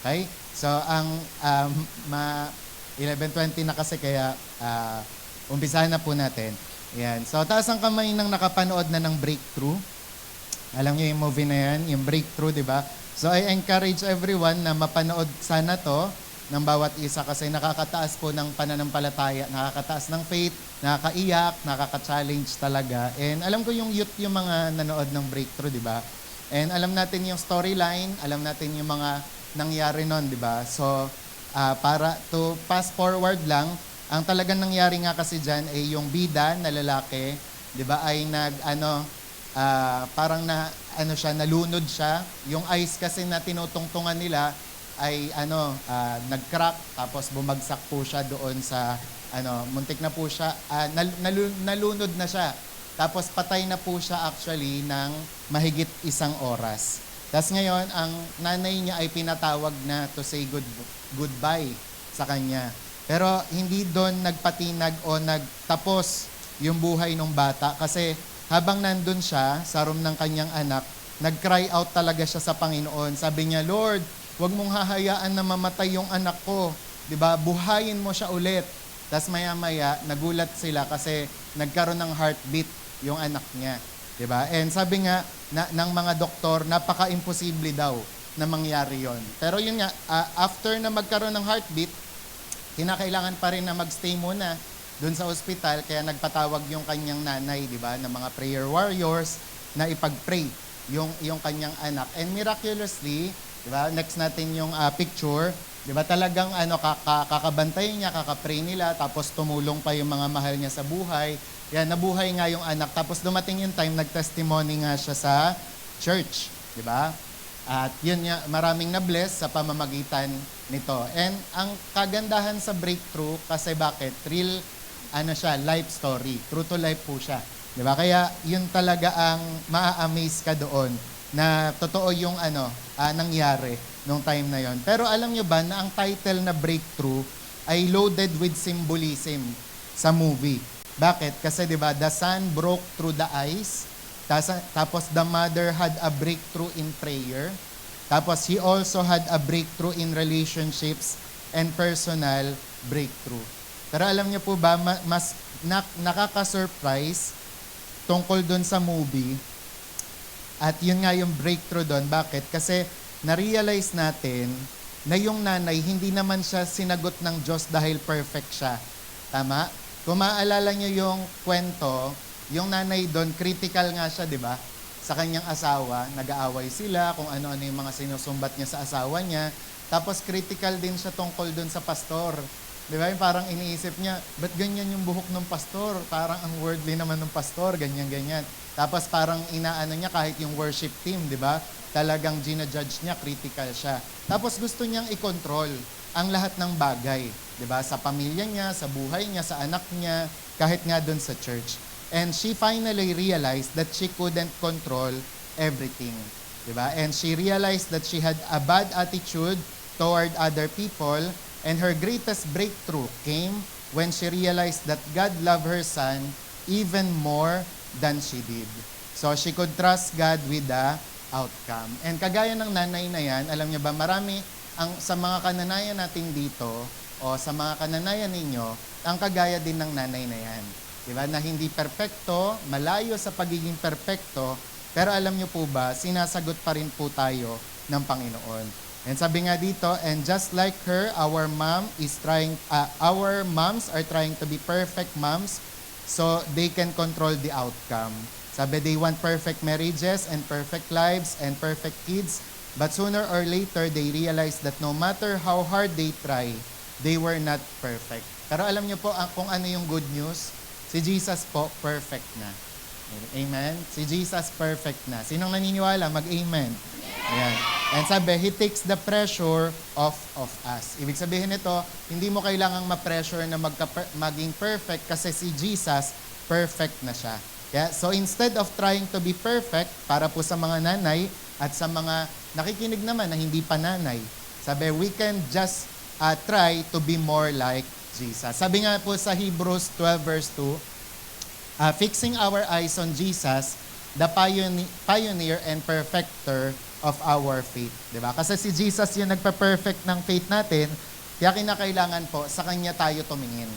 Okay? So, ang 11:20 na kasi kaya umpisahan na po natin. Yan. So, taas ang kamay ng nakapanood na ng Breakthrough. Alam niyo yung movie na yan, yung Breakthrough, di ba? So, I encourage everyone na mapanood sana to ng bawat isa kasi nakakataas po ng pananampalataya, nakakataas ng faith, nakakaiyak, nakaka-challenge talaga. And alam ko yung youth yung mga nanood ng Breakthrough, di ba? And alam natin yung storyline, alam natin yung mga nangyari nun, di ba? So, para to fast forward lang, ang talagang nangyari nga kasi dyan ay yung bida na lalaki, di ba, ay parang nalunod siya. Yung ice kasi na tinutungtungan nila ay nag-crack, tapos bumagsak po siya doon sa muntik na po siya, nalunod na siya. Tapos patay na po siya actually ng mahigit 1 oras. Tapos ngayon, ang nanay niya ay pinatawag na to say goodbye sa kanya. Pero hindi doon nagpatinag o nagtapos yung buhay ng bata kasi habang nandun siya sa room ng kanyang anak, nag-cry out talaga siya sa Panginoon. Sabi niya, Lord, huwag mong hahayaan na mamatay yung anak ko. 'Di ba? Buhayin mo siya ulit. Tapos maya-maya, nagulat sila kasi nagkaroon ng heartbeat yung anak niya. 'Di ba? And sabi nga ng mga doktor, napaka-imposible daw na mangyari yon. Pero yun nga, after na magkaroon ng heartbeat, kinakailangan pa rin na magstay muna doon sa ospital, kaya nagpatawag yung kanyang nanay, 'di ba, ng mga prayer warriors na ipag-pray yung kanyang anak. And miraculously, 'di ba? Next natin yung picture, 'di ba? Talagang kakabantay niya, kakapray nila, tapos tumulong pa yung mga mahal niya sa buhay. Yan, nabuhay nga yung anak. Tapos dumating yung time, nag-testimony nga siya sa church, 'di ba? At yun nga, maraming na-bless sa pamamagitan nito. And ang kagandahan sa Breakthrough, kasi bakit? Real, siya, life story. True to life po siya. 'Di ba? Kaya yun talaga ang maa-amaze ka doon na totoo yung nangyari nung time na yon. Pero alam nyo ba na ang title na Breakthrough ay loaded with symbolism sa movie. Bakit? Kasi 'di ba, the son broke through the ice, tapos the mother had a breakthrough in prayer, tapos he also had a breakthrough in relationships and personal breakthrough. Pero alam niyo po ba, mas nakaka-surprise tungkol doon sa movie. At yun nga yung breakthrough doon. Bakit? Kasi na-realize natin na yung nanay, hindi naman siya sinagot ng Diyos dahil perfect siya. Tama? Kung maaalala nyo yung kwento, yung nanay doon, critical nga siya, di ba? Sa kanyang asawa, nag-aaway sila, kung ano-ano yung mga sinusumbat niya sa asawa niya. Tapos critical din siya tungkol doon sa pastor. Di ba? Yung parang iniisip niya, ba't ganyan yung buhok ng pastor? Parang ang worldly naman ng pastor, ganyan-ganyan. Tapos parang inaano niya kahit yung worship team, di ba? Talagang ginajudge niya, critical siya. Tapos gusto niyang i-control ang lahat ng bagay, di ba? Sa pamilya niya, sa buhay niya, sa anak niya, kahit nga doon sa church. And she finally realized that she couldn't control everything, di ba? And she realized that she had a bad attitude toward other people, and her greatest breakthrough came when she realized that God loved her son even more than she did. So she could trust God with the outcome. And kagaya ng nanay na yan, alam niyo ba, marami sa mga kananayan natin dito, o sa mga kananayan ninyo, ang kagaya din ng nanay na yan. Diba? Na hindi perpekto, malayo sa pagiging perpekto, pero alam niyo po ba, sinasagot pa rin po tayo ng Panginoon. And sabi nga dito, and just like her, our moms are trying to be perfect moms, so they can control the outcome. Sabi, they want perfect marriages and perfect lives and perfect kids, but sooner or later, they realize that no matter how hard they try, they were not perfect. Pero alam niyo po kung ano yung good news? Si Jesus po, perfect na. Amen? Si Jesus, perfect na. Sinong naniniwala? Mag-amen. Ayan. And sabi, He takes the pressure off of us. Ibig sabihin nito, hindi mo kailangang ma-pressure na maging perfect kasi si Jesus, perfect na siya. Yeah? So instead of trying to be perfect, para po sa mga nanay at sa mga nakikinig naman na hindi pa nanay, sabi, we can just try to be more like Jesus. Sabi nga po sa Hebrews 12 verse 2, fixing our eyes on Jesus, the pioneer and perfecter of our faith. Diba? Kasi si Jesus yung nagpa-perfect ng faith natin, kaya kinakailangan po sa Kanya tayo tumingin.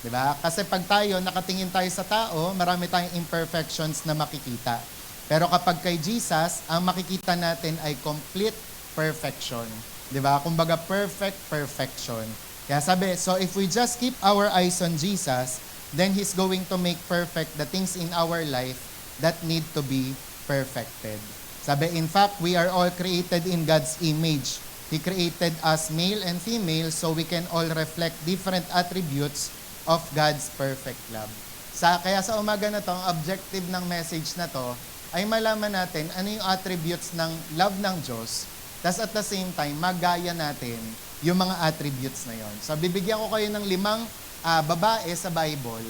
Diba? Kasi pag tayo, nakatingin tayo sa tao, marami tayong imperfections na makikita. Pero kapag kay Jesus, ang makikita natin ay complete perfection. Diba? Kumbaga, perfect perfection. Kaya sabi, so if we just keep our eyes on Jesus, then He's going to make perfect the things in our life that need to be perfected. Sabi, in fact, we are all created in God's image. He created us male and female so we can all reflect different attributes of God's perfect love. Kaya sa umaga na to, ang objective ng message na to ay malaman natin ano yung attributes ng love ng Diyos, tas at the same time, magaya natin yung mga attributes na yon. So, bibigyan ko kayo ng 5 babae sa Bible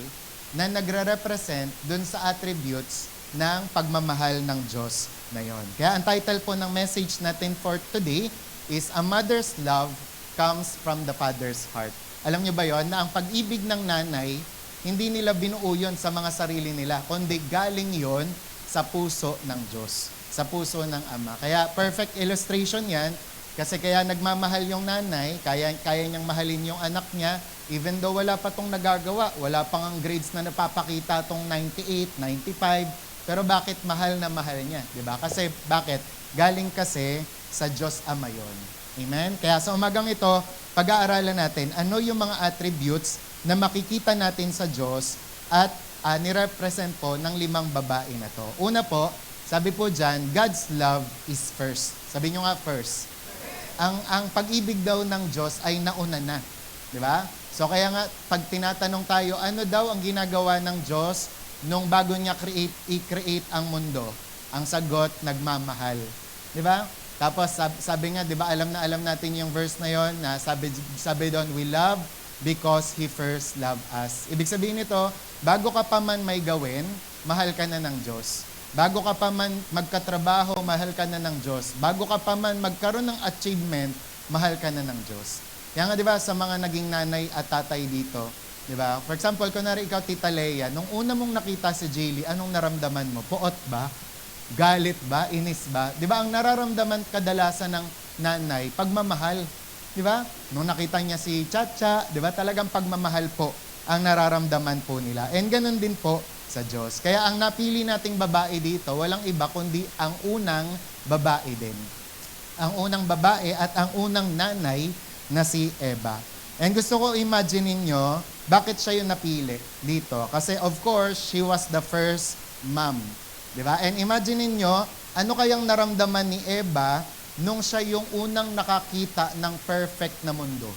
na nagre-represent dun sa attributes ng pagmamahal ng Diyos na yon. Kaya ang title po ng message natin for today is A Mother's Love Comes from the Father's Heart. Alam niyo ba yon na ang pag-ibig ng nanay, hindi nila binuo yun sa mga sarili nila, kundi galing yon sa puso ng Diyos, sa puso ng Ama. Kaya perfect illustration yan, kasi kaya nagmamahal yung nanay, kaya niyang mahalin yung anak niya, even though wala pa tong nagagawa, wala pang ang grades na napapakita tong 98, 95, pero bakit mahal na mahal niya? Diba? Kasi bakit? Galing kasi sa Diyos Ama yun. Amen? Kaya sa umagang ito, pag-aaralan natin ano yung mga attributes na makikita natin sa Diyos at nirepresent po ng 5 babae na to. Una po, sabi po dyan, God's love is first. Sabi nyo nga first. Ang pag-ibig daw ng Diyos ay nauna na. Di ba? So kaya nga, pag tinatanong tayo, ano daw ang ginagawa ng Diyos nung bago niya i-create ang mundo? Ang sagot, nagmamahal. Di ba? Tapos sabi nga, di ba, alam natin yung verse na yon na sabi doon, we love because He first loved us. Ibig sabihin nito, bago ka pa man may gawin, mahal ka na ng Diyos. Bago ka pa man magkatrabaho, mahal ka na ng Diyos. Bago ka pa man magkaroon ng achievement, mahal ka na ng Diyos. Kaya nga, di ba, sa mga naging nanay at tatay dito, di ba? For example, kunwari ikaw, Tita Leia, nung una mong nakita si Jaylee, anong naramdaman mo? Puot ba? Galit ba? Inis ba? Di ba, ang nararamdaman kadalasan ng nanay, pagmamahal. Di ba? Nung nakita niya si Chacha, di ba, talagang pagmamahal po ang nararamdaman po nila. And ganun din po sa Diyos. Kaya ang napili nating babae dito, walang iba kundi ang unang babae din. Ang unang babae at ang unang nanay na si Eva. And gusto ko imagine ninyo, bakit siya yung napili dito? Kasi of course, she was the first mom. Diba? And imagine ninyo, ano kayang naramdaman ni Eva nung siya yung unang nakakita ng perfect na mundo?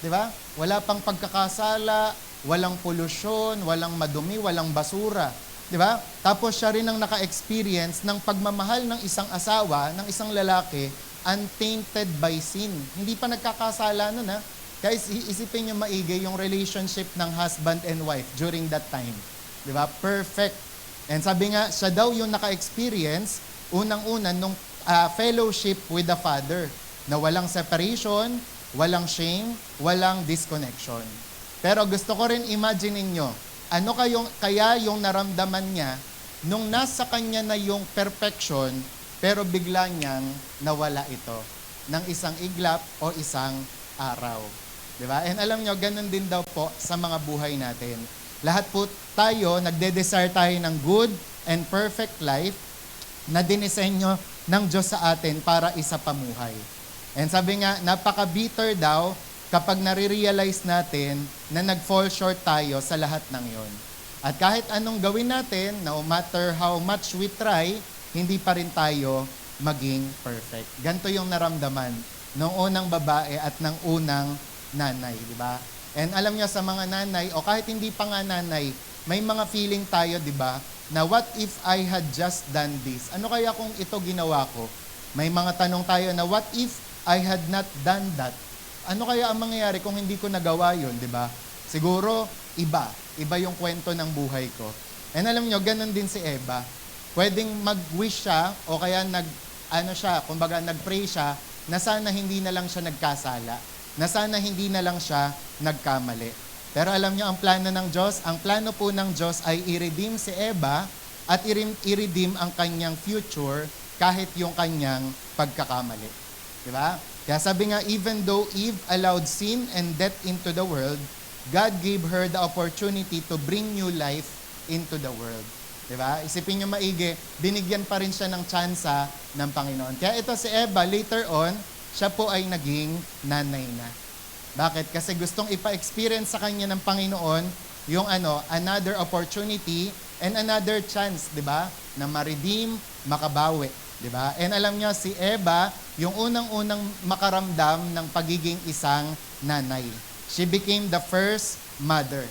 Diba? Wala pang pagkakasala, walang polusyon, walang madumi, walang basura. Diba? Tapos siya rin ang naka-experience ng pagmamahal ng isang asawa, ng isang lalaki, untainted by sin. Hindi pa nagkakasala nun, ha? Guys, isipin nyo maigi yung relationship ng husband and wife during that time. Diba? Perfect. And sabi nga, siya daw yung naka-experience, unang-una, nung fellowship with the Father, na walang separation, walang shame, walang disconnection. Pero gusto ko rin imagine ninyo, ano kaya yung naramdaman niya nung nasa kanya na yung perfection, pero bigla niyang nawala ito ng isang iglap o isang araw. Diba? And alam nyo, ganun din daw po sa mga buhay natin. Lahat po tayo, nagde-desire tayo ng good and perfect life na dinisenyo ng Diyos sa atin para isa pamuhay. And sabi nga, napaka-bitter daw kapag nare-realize natin na nag-fall short tayo sa lahat ng yon. At kahit anong gawin natin, no matter how much we try, hindi pa rin tayo maging perfect. Ganito yung naramdaman ng unang babae at ng unang nanay, di ba? And alam niyo sa mga nanay, o kahit hindi pa nga nanay, may mga feeling tayo, di ba, na what if I had just done this? Ano kaya kung ito ginawa ko? May mga tanong tayo na what if I had not done that? Ano kaya ang mangyayari kung hindi ko nagawa yun, di ba? Siguro, iba yung kwento ng buhay ko. And alam niyo, ganun din si Eva. Pwedeng mag-wish siya, o kaya nag-pray siya, na sana hindi na lang siya nagkasala. Na sana hindi na lang siya nagkamali. Pero alam niyo, ang plano ng Diyos, ang plano po ng Diyos ay i-redeem si Eva at i-redeem ang kanyang future kahit yung kanyang pagkakamali. Di ba? Kaya sabi nga, even though Eve allowed sin and death into the world, God gave her the opportunity to bring new life into the world. Di ba? Isipin nyo maigi, binigyan pa rin siya ng tsansa ng Panginoon. Kaya ito si Eva, later on, siya po ay naging nanay na. Bakit? Kasi gustong ipa-experience sa kanya ng Panginoon yung another opportunity and another chance, di ba? Na ma-redeem, makabawi. Di ba? And alam niyo, si Eva, yung unang-unang makaramdam ng pagiging isang nanay. She became the first mother.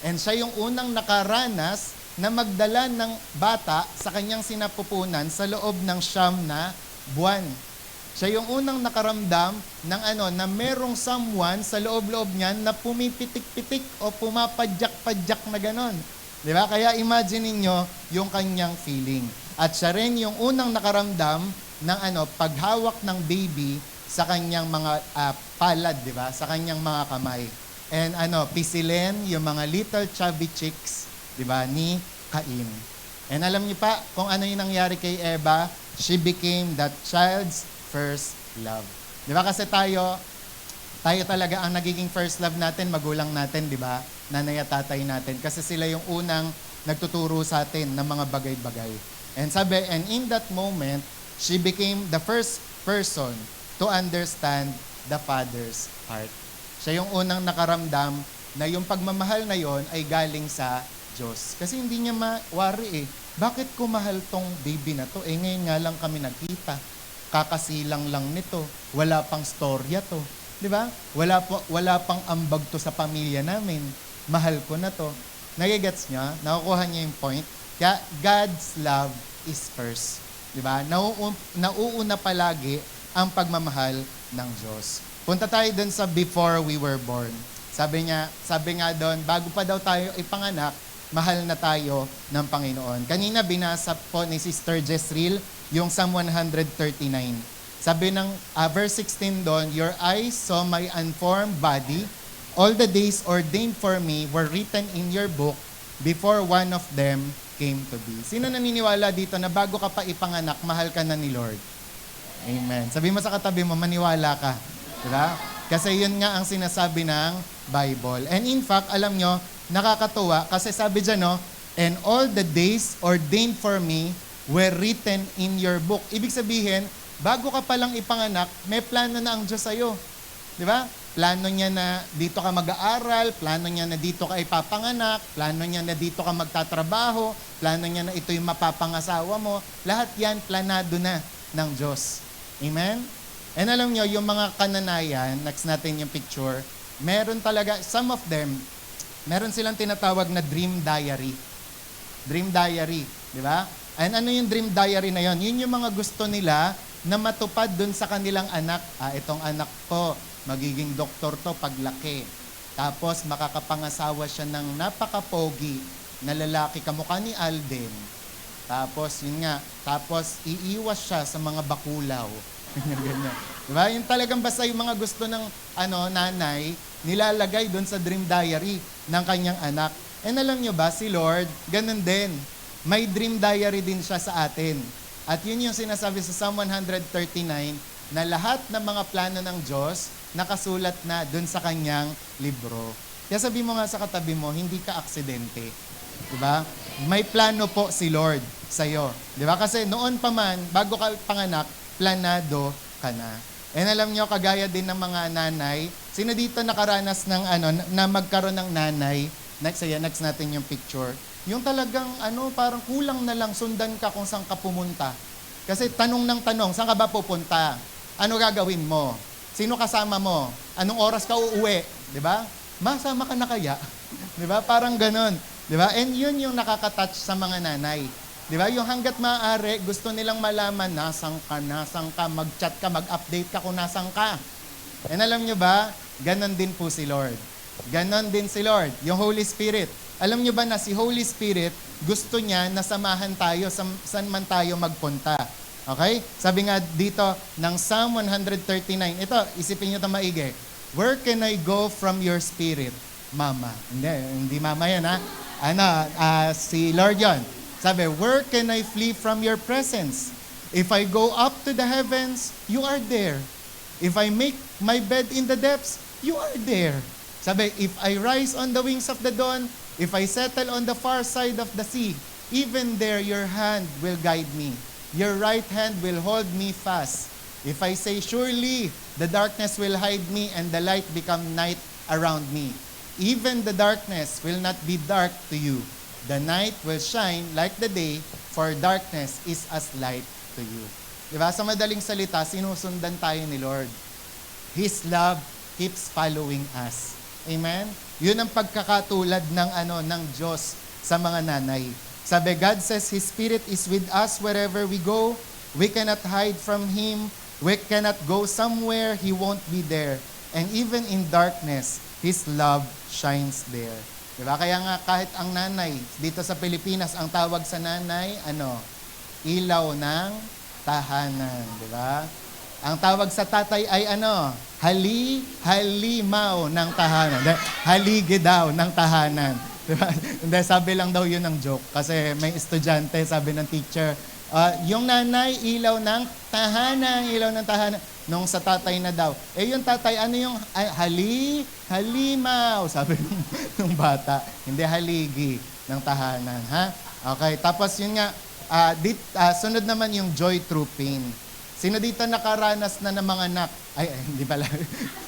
And siya yung unang nakaranas na magdala ng bata sa kanyang sinapupunan sa loob ng 9 na buwan. Siya yung unang nakaramdam ng na merong someone sa loob-loob niyan na pumipitik-pitik o pumapadyak-padyak na ganon. Di ba? Kaya imagine niyo yung kanyang feeling. At siya rin yung unang nakaramdam ng paghawak ng baby sa kanyang mga palad, di ba? Sa kanyang mga kamay. And pisilin yung mga little chubby cheeks, di ba, ni Cain. And alam niyo pa kung ano yung nangyari kay Eva? She became that child's first love. Di ba? Kasi tayo talaga ang nagiging first love natin, magulang natin, di ba? Nanay at tatay natin. Kasi sila yung unang nagtuturo sa atin ng mga bagay-bagay. And sabi, and in that moment, she became the first person to understand the Father's heart. Siya yung unang nakaramdam na yung pagmamahal na yon ay galing sa Diyos. Kasi hindi niya mawari Bakit ko mahal tong baby na to? Ngayon nga lang kami nagkita. Kakasilang lang nito. Wala pang storya to. Di ba? Wala pang ambag to sa pamilya namin. Mahal ko na to. Nagigets niya? Nakukuha niya yung point? Kaya God's love is first. Di ba? Nauuna palagi ang pagmamahal ng Diyos. Punta tayo dun sa before we were born. Sabi nga doon, bago pa daw tayo ipanganak, mahal na tayo ng Panginoon. Kanina binasa po ni Sister Jezreel yung Psalm 139. Sabi ng verse 16 doon, your eyes saw my unformed body. All the days ordained for me were written in your book before one of them came to be. Sino naniniwala dito na bago ka pa ipanganak, mahal ka na ni Lord? Amen. Sabi mo sa katabi mo, maniwala ka. Diba? Kasi yun nga ang sinasabi ng Bible. And in fact, alam nyo, nakakatuwa kasi sabi dyan, and all the days ordained for me were written in your book. Ibig sabihin, bago ka palang ipanganak, may plano na ang Diyos sa'yo. Di ba? Plano niya na dito ka mag-aaral, plano niya na dito ka ipapanganak, plano niya na dito ka magtatrabaho, plano niya na ito yung mapapangasawa mo. Lahat yan, planado na ng Diyos. Amen? And alam nyo, yung mga kananayan, next natin yung picture, meron talaga, some of them, meron silang tinatawag na dream diary. Dream diary, di ba? And ano yung dream diary na yon? Yun yung mga gusto nila na matupad dun sa kanilang anak. Itong anak ko, magiging doktor to paglaki. Tapos makakapangasawa siya ng napaka-pogi na lalaki kamukha ni Alden. Tapos yun nga, tapos iiwas siya sa mga bakulaw. Ganyan. Diba? Yung talagang basta yung mga gusto ng nanay, nilalagay doon sa dream diary ng kanyang anak. And alam nyo ba, si Lord, ganun din. May dream diary din siya sa atin. At yun yung sinasabi sa Psalm 139, na lahat ng mga plano ng Diyos, nakasulat na doon sa kanyang libro. Kaya sabi mo nga sa katabi mo, hindi ka aksidente. Diba? May plano po si Lord sa'yo. Diba? Kasi noon pa man, bago ka panganak, planado ka na. And alam nyo, kagaya din ng mga nanay, sino dito nakaranas ng na magkaroon ng nanay? Next natin yung picture. Yung talagang parang kulang na lang sundan ka kung saan ka pumunta. Kasi tanong ng tanong, saan ka ba pupunta? Ano gagawin mo? Sino kasama mo? Anong oras ka uuwi? 'Di ba? Masama ka na kaya? 'Di ba? Parang ganoon. 'Di ba? And yun yung nakaka-touch sa mga nanay. 'Di ba? Yung hangga't maaari, gusto nilang malaman nasang ka, mag-chat ka, mag-update ka kung nasang ka. And alam nyo ba, ganon din po si Lord. Ganon din si Lord, yung Holy Spirit. Alam nyo ba na si Holy Spirit, gusto niya na samahan tayo saan man tayo magpunta. Okay? Sabi nga dito ng Psalm 139, ito, isipin nyo ito maigi. Where can I go from your spirit, Mama? Hindi mama yan, ha? Si Lord yon. Sabi, where can I flee from your presence? If I go up to the heavens, you are there. If I make my bed in the depths, you are there. Sabi, if I rise on the wings of the dawn, if I settle on the far side of the sea, even there your hand will guide me. Your right hand will hold me fast. If I say, surely the darkness will hide me and the light become night around me. Even the darkness will not be dark to you. The night will shine like the day, for darkness is as light to you. Diba? Sa madaling salita, sinusundan tayo ni Lord. His love keeps following us. Amen? Yun ang pagkakatulad ng Diyos sa mga nanay. Sabi, God says His Spirit is with us wherever we go. We cannot hide from Him. We cannot go somewhere He won't be there. And even in darkness, His love shines there. Diba? Kaya nga kahit ang nanay, dito sa Pilipinas, ang tawag sa nanay, ilaw ng tahanan. Diba? Ang tawag sa tatay ay halimaw ng tahanan. Haligi daw ng tahanan. Diba? Hindi, sabi lang daw yun ng joke. Kasi may estudyante, sabi ng teacher, yung nanay, ilaw ng tahanan. Nung sa tatay na daw. Yung tatay, ano yung halimaw, sabi ng bata. Hindi haligi ng tahanan. Ha? Okay, tapos yun nga, sunod naman yung joy through pain. Sino dito nakaranas na ng mga anak? Hindi pala.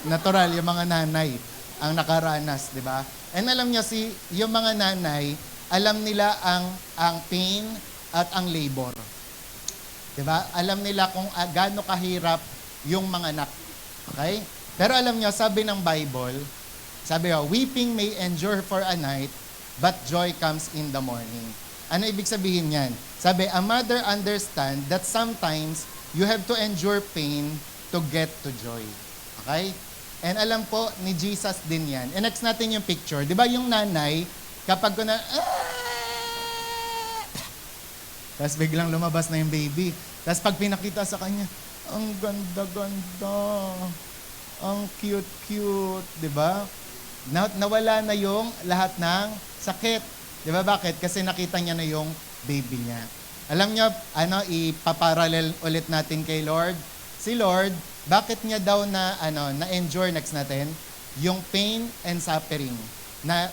Natural, yung mga nanay ang nakaranas, di ba? And alam niyo, yung mga nanay, alam nila ang pain at ang labor. Di ba? Alam nila kung gaano kahirap yung mga anak. Okay? Pero alam niyo, sabi ng Bible, weeping may endure for a night, but joy comes in the morning. Ano ibig sabihin yan? Sabi, a mother understand that sometimes you have to endure pain to get to joy. Okay? And alam po, ni Jesus din yan. And next natin yung picture. Di ba yung nanay, kapag tapos biglang lumabas na yung baby. Tapos pag pinakita sa kanya, ang ganda-ganda. Ang cute-cute. Di ba? Nawala na yung lahat ng sakit. Di ba bakit? Kasi nakita niya na yung baby niya. Alam niyo, ipaparallel ulit natin kay Lord. Si Lord, bakit niya daw na-endure next natin? Yung pain and suffering na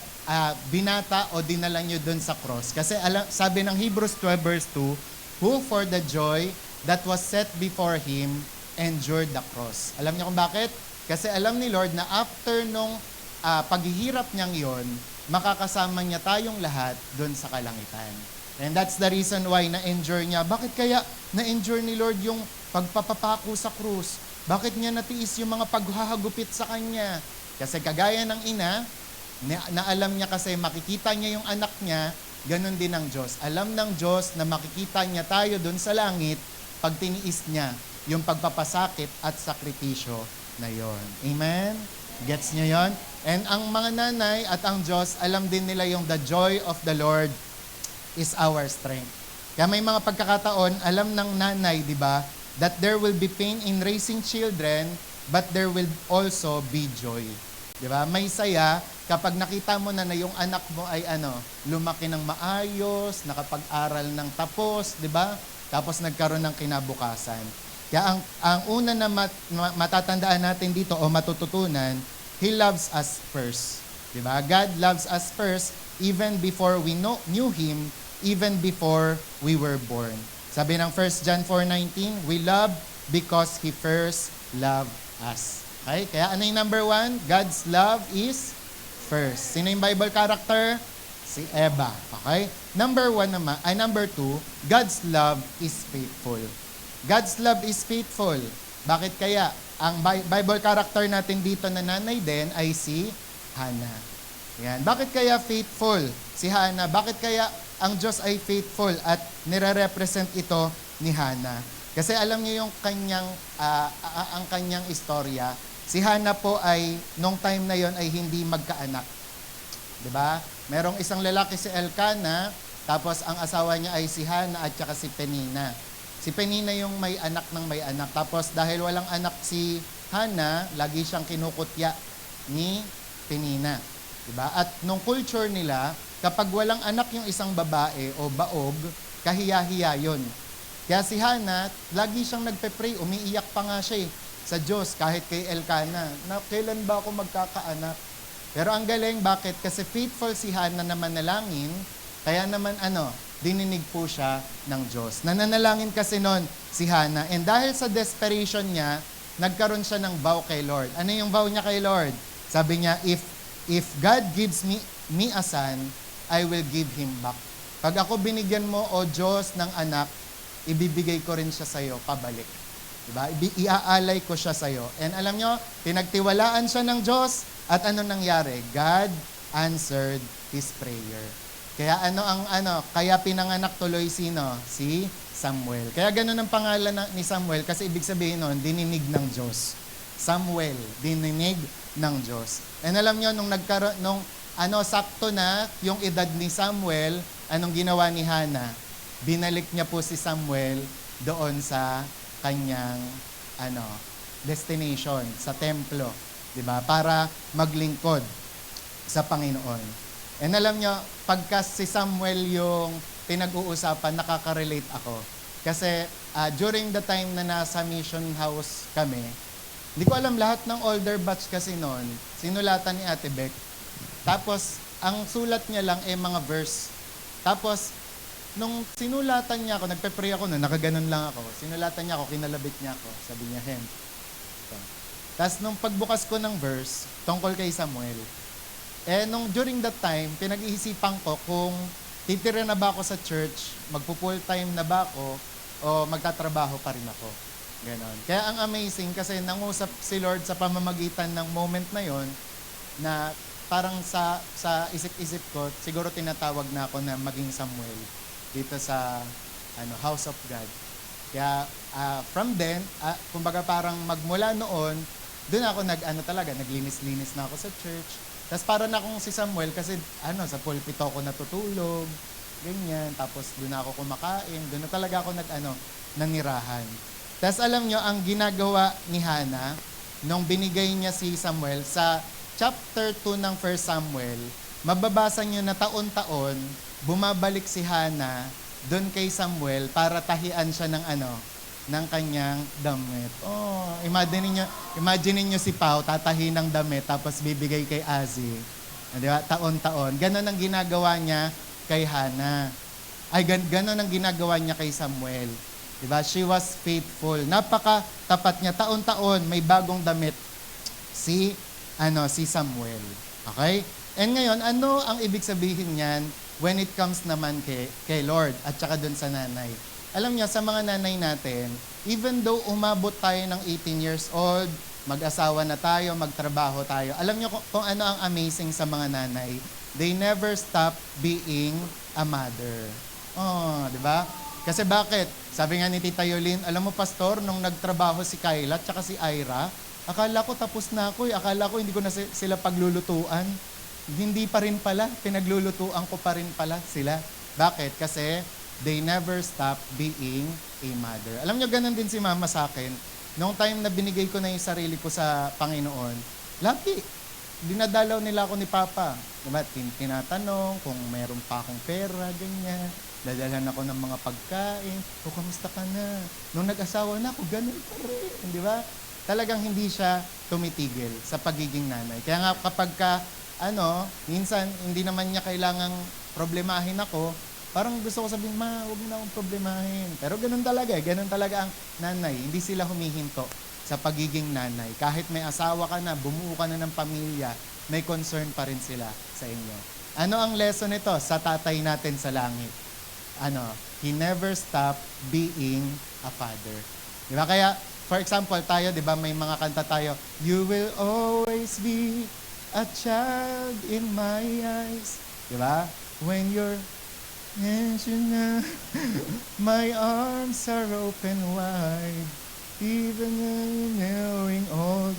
binata o dinala niyo doon sa cross. Kasi sabi ng Hebrews 12 verse 2, who for the joy that was set before Him endured the cross. Alam niyo kung bakit? Kasi alam ni Lord na after nung paghihirap niyang yon, makakasama niya tayong lahat doon sa kalangitan. And that's the reason why na-endure niya. Bakit kaya na-endure ni Lord yung pagpapapako sa krus? Bakit niya natiis yung mga paghahagupit sa Kanya? Kasi kagaya ng ina, na alam niya kasi makikita niya yung anak niya, ganun din ang Diyos. Alam ng Diyos na makikita niya tayo doon sa langit pag tiniis niya yung pagpapasakit at sakripisyo na yon. Amen? Gets niyo yon? And ang mga nanay at ang Diyos, alam din nila yung the joy of the Lord is our strength. Kaya may mga pagkakataon, alam ng nanay, di ba, that there will be pain in raising children, but there will also be joy. Di ba? May saya kapag nakita mo na yung anak mo ay lumaki ng maayos, nakapag-aral ng tapos, di ba? Tapos nagkaroon ng kinabukasan. Kaya ang una na matatandaan natin dito o matututunan, He loves us first. Di ba? God loves us first even before we knew Him, even before we were born. Sabi ng 1 John 4:19, we love because He first loved us. Okay? Kaya ano yung number 1? God's love is first. Sino yung Bible character? Si Eva. Okay? Number 2, God's love is faithful. God's love is faithful. Bakit kaya? Ang Bible character natin dito na nanay din ay si Hannah. Yan. Bakit kaya faithful si Hannah? Bakit kaya ang Diyos ay faithful at nire-represent ito ni Hannah? Kasi alam niyo yung ang kanyang istorya. Si Hannah po ay, nung time na yon ay hindi magkaanak. 'Di ba? Merong isang lalaki si Elkanah, tapos ang asawa niya ay si Hannah at saka si Penina. Si Penina yung may anak ng may anak. Tapos dahil walang anak si Hannah, lagi siyang kinukutya ni Penina. 'Di ba? At nung culture nila, kapag walang anak yung isang babae o baog, kahiya-hiya yun. Kaya si Hannah, lagi siyang nagpe-pray, umiiyak pa nga siya sa Diyos, kahit kay Elkanah, na kailan ba ako magkakaanak? Pero ang galing, bakit? Kasi faithful si Hannah na manalangin, kaya naman dininig po siya ng Diyos. Nananalangin kasi noon si Hannah, and dahil sa desperation niya, nagkaroon siya ng vow kay Lord. Ano yung vow niya kay Lord? Sabi niya, if God gives me a son, I will give him back. Pag ako binigyan mo, O Diyos, ng anak, ibibigay ko rin siya sa'yo, pabalik. Diba? Iaalay ko siya sa'yo. And alam nyo, pinagtiwalaan siya ng Diyos, at ano nangyari? God answered his prayer. Kaya kaya pinanganak tuloy sino? Si Samuel. Kaya ganun ang pangalan ni Samuel, kasi ibig sabihin nun, dininig ng Diyos. Samuel, dininig ng Diyos. And alam nyo, sakto na yung edad ni Samuel, anong ginawa ni Hannah? Binalik niya po si Samuel doon sa kanyang destination, sa templo, 'di ba? Para maglingkod sa Panginoon. And alam nyo, pagka si Samuel yung pinag-uusapan, nakaka-relate ako. Kasi during the time na nasa mission house kami, hindi ko alam lahat ng older batch kasi noon, sinulatan ni Ate Beck. Tapos, ang sulat niya lang mga verse. Tapos, nung sinulatan niya ako, nagpe-pray ako noon, nakaganon lang ako. Sinulatan niya ako, kinalabit niya ako. Sabi niya, Hem. Tapos, nung pagbukas ko ng verse, tungkol kay Samuel, during that time, pinag-iisipan ko kung titira na ba ako sa church, magpo-full time na ba ako, o magtatrabaho pa rin ako. Ganon. Kaya ang amazing, kasi nangusap si Lord sa pamamagitan ng moment na yon, na parang sa isip-isip ko, siguro tinatawag na ako na maging Samuel dito sa house of God. Kaya from then, kumbaga parang magmula noon, doon ako naglinis-linis na ako sa church. Tapos para na akong si Samuel kasi sa pulpito ako natutulog, ganyan. Tapos doon ako kumakain, doon na talaga ako nanirahan. Tapos alam nyo, ang ginagawa ni Hannah, nung binigay niya si Samuel, sa chapter 2 ng 1 Samuel, mababasa nyo na taon-taon, bumabalik si Hannah doon kay Samuel para tahian siya ng kanyang damit. Oh, imagine niyo si Pao, tatahi ng damit, tapos bibigay kay Azi. Di ba? Taon-taon. Ganon ang ginagawa niya kay Hannah. Ganon ang ginagawa niya kay Samuel. Diba? She was faithful. Napaka-tapat niya. Taon-taon, may bagong damit si Samuel. Okay? And ngayon, ano ang ibig sabihin niyan when it comes naman kay Lord at saka dun sa nanay? Alam niyo, sa mga nanay natin, even though umabot tayo ng 18 years old, mag-asawa na tayo, magtrabaho tayo, alam niyo kung ano ang amazing sa mga nanay? They never stop being a mother. Oh, di ba? Kasi bakit? Sabi nga ni Tita Yolene, alam mo pastor, nung nagtrabaho si Kyla at saka si Ira, akala ko tapos na ako Akala ko hindi ko na sila paglulutuan. Hindi pa rin pala, pinaglulutuan ko pa rin pala sila. Bakit? Kasi they never stop being a mother. Alam nyo, ganun din si mama sa akin. Noong time na binigay ko na yung sarili ko sa Panginoon, lagi, dinadalaw nila ako ni Papa. Diba? Tinatanong kung meron pa akong pera, ganyan. Dadalhan ako ng mga pagkain. O, kamusta ka na? Nung nag-asawa na ako, ganun pa rin. Di ba? Talagang hindi siya tumitigil sa pagiging nanay. Kaya nga kapag minsan hindi naman niya kailangang problemahin ako, parang gusto ko sabihin, ma, huwag mo na akong problemahin. Pero ganun talaga ang nanay. Hindi sila humihinto sa pagiging nanay. Kahit may asawa ka na, bumuo ka na ng pamilya, may concern pa rin sila sa inyo. Ano ang lesson nito sa tatay natin sa langit? He never stopped being a father. Di ba? Kaya, for example, tayo, di ba, may mga kanta tayo, you will always be a child in my eyes. Di ba? When you're my arms are open wide, even knowing old.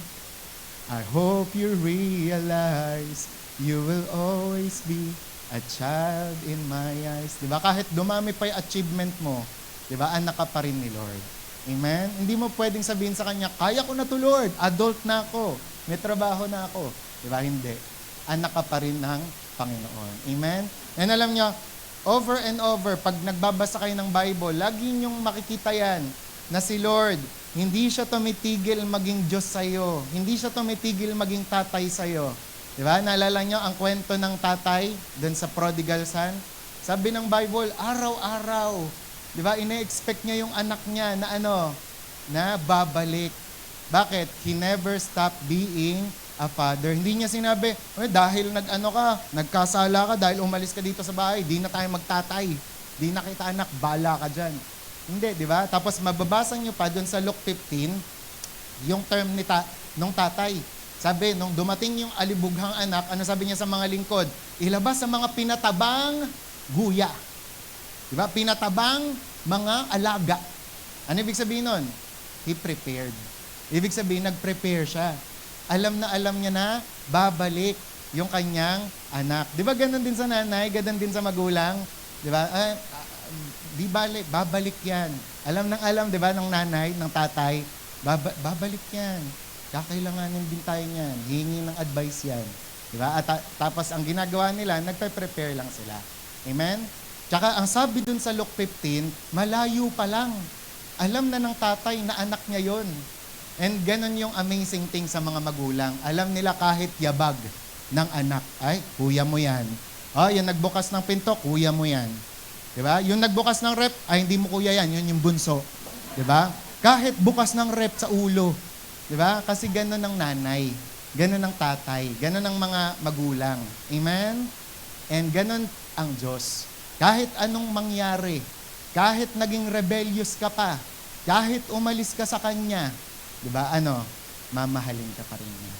I hope you realize you will always be a child in my eyes. Diba? Kahit dumami pa yung achievement mo, diba? Anak ka pa rin ni Lord. Amen? Hindi mo pwedeng sabihin sa Kanya, kaya ko na to Lord, adult na ako, may trabaho na ako. Diba? Hindi. Anak ka pa rin ng Panginoon. Amen? And alam nyo, over and over, pag nagbabasa kayo ng Bible, lagi nyong makikita yan na si Lord, hindi siya tumitigil maging Diyos sa'yo. Hindi siya tumitigil maging tatay sa'yo. Diba? Naalala nyo ang kwento ng tatay dun sa prodigal son? Sabi ng Bible, araw-araw, diba? Ine-expect niya yung anak niya na na babalik. Bakit? He never stopped being a father. Hindi niya sinabi, dahil nagkasala ka, dahil umalis ka dito sa bahay, di na tayo magtatay. Di na kita anak, bala ka dyan. Hindi, di ba? Tapos mababasa niyo pa doon sa Luke 15, yung term nung tatay. Sabi, nung dumating yung alibughang anak, ano sabi niya sa mga lingkod? Ilabas sa mga pinatabang guya. Di ba? Pinatabang mga alaga. Ano ibig sabihin nun? He prepared. Ibig sabihin, nag-prepare siya. Alam niya na babalik yung kanyang anak. Di ba ganun din sa nanay, ganun din sa magulang? Di ba? Babalik yan. Alam, di ba, ng nanay, ng tatay, babalik yan. Kakailanganin din tayo niyan. Hihingi ng advice yan. Di ba? At tapos ang ginagawa nila, nagpe-prepare lang sila. Amen? Tsaka ang sabi dun sa Luke 15, malayo pa lang. Alam na ng tatay na anak niya yon. And ganun yung amazing thing sa mga magulang. Alam nila kahit yabag ng anak, ay, kuya mo yan. Yung nagbukas ng pinto, kuya mo yan. Diba? Yung nagbukas ng rep, ay hindi mo kuya yan, yun yung bunso. Diba? Kahit bukas ng rep sa ulo. Diba? Kasi gano'n ng nanay, gano'n ng tatay, gano'n ng mga magulang. Amen? And gano'n ang Diyos. Kahit anong mangyari, kahit naging rebellious ka pa, kahit umalis ka sa Kanya, diba? Mamahalin ka pa rin niya.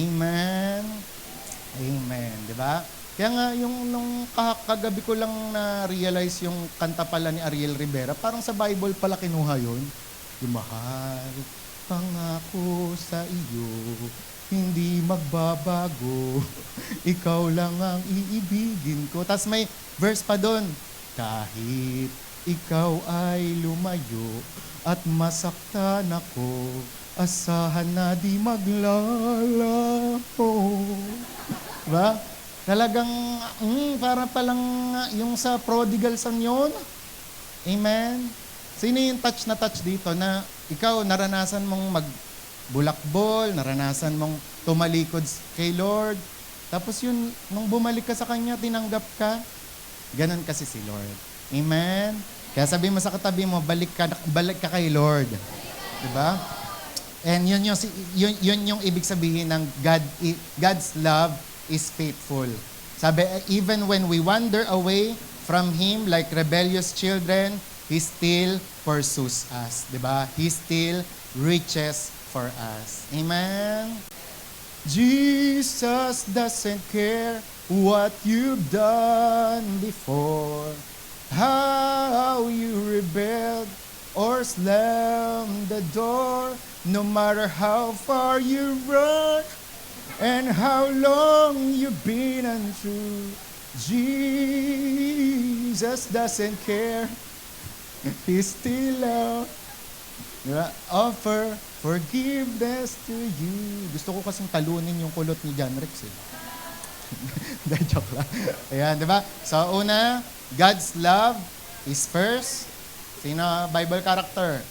Amen? Amen. Diba? Kaya nga, nung kagabi ko lang na-realize yung kanta pala ni Ariel Rivera, parang sa Bible pala kinuha yun. Yung mahal, pangako sa iyo, hindi magbabago, ikaw lang ang iibigin ko. Tapos may verse pa doon, kahit ikaw ay lumayo at masaktan ako, asahan na di maglalaho. Diba? Talagang, para palang yung sa prodigal son yun. Amen? Sino yung touch na touch dito na ikaw naranasan mong magbulakbol, naranasan mong tumalikod kay Lord, tapos yun, nung bumalik ka sa Kanya, tinanggap ka, ganun kasi si Lord. Amen? Kaya sabi mo sa katabi mo, balik ka kay Lord. Diba? And yun yung ibig sabihin ng God's love is faithful. Sabi, even when we wander away from Him like rebellious children, He still pursues us. Diba? He still reaches for us. Amen? Jesus doesn't care what you've done before, how you rebelled or slammed the door, no matter how far you run, and how long you've been untrue. Jesus doesn't care. He still offer forgiveness to you. Gusto ko kasing talunin yung kulot ni John Rex. Dahil joke lang. Ayan, di ba? So, una, God's love is first. Sino Bible character?